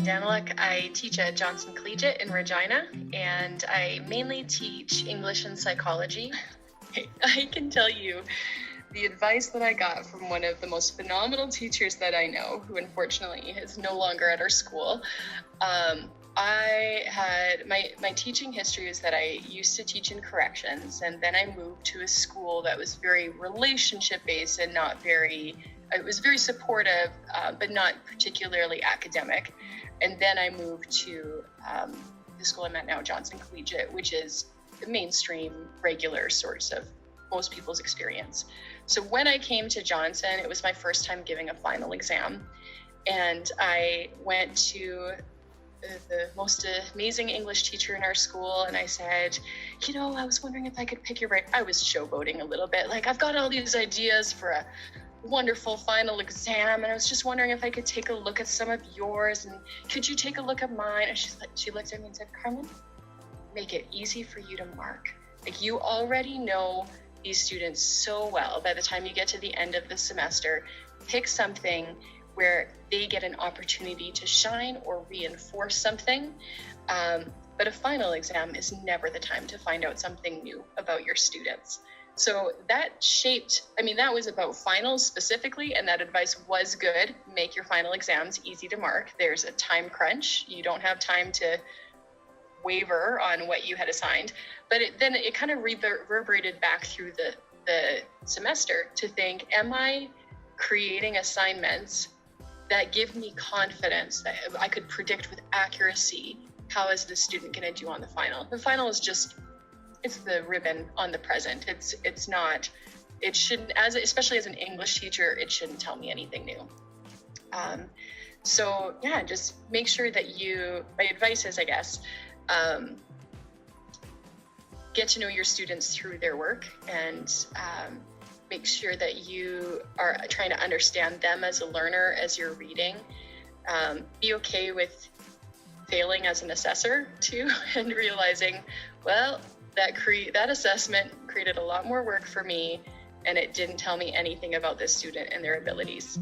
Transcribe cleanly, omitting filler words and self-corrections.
Carmen Daniluk. I teach at Johnson Collegiate in Regina, and I mainly teach English and psychology. I can tell you the advice that I got from one of the most phenomenal teachers that I know, who unfortunately is no longer at our school. I had my teaching history is that I used to teach in corrections, and then I moved to a school that was very relationship based and it was very supportive, but not particularly academic. And then I moved to the school I'm at now, Johnson Collegiate, which is the mainstream, regular source of most people's experience. So when I came to Johnson, it was my first time giving a final exam. And I went to the most amazing English teacher in our school, and I said, I was wondering if I could pick your brain. I was showboating a little bit, like, I've got all these ideas for a wonderful final exam, and I was just wondering if I could take a look at some of yours, and could you take a look at mine? And she looked at me and said, Carmen, make it easy for you to mark. Like, you already know these students so well. By the time you get to the end of the semester, pick something where they get an opportunity to shine or reinforce something. But a final exam is never the time to find out something new about your students. So that was about finals specifically, and that advice was good. Make your final exams easy to mark. There's a time crunch. You don't have time to waver on what you had assigned. But it kind of reverberated back through the semester to think, am I creating assignments that give me confidence that I could predict with accuracy how is the student going to do on the final? The final is it's the ribbon on the present. It's not, it shouldn't, especially as an English teacher, it shouldn't tell me anything new. Just make sure that my advice is, I guess, get to know your students through their work, and make sure that you are trying to understand them as a learner as you're reading. Be okay with failing as an assessor too, and realizing, well, that assessment created a lot more work for me, and it didn't tell me anything about this student and their abilities.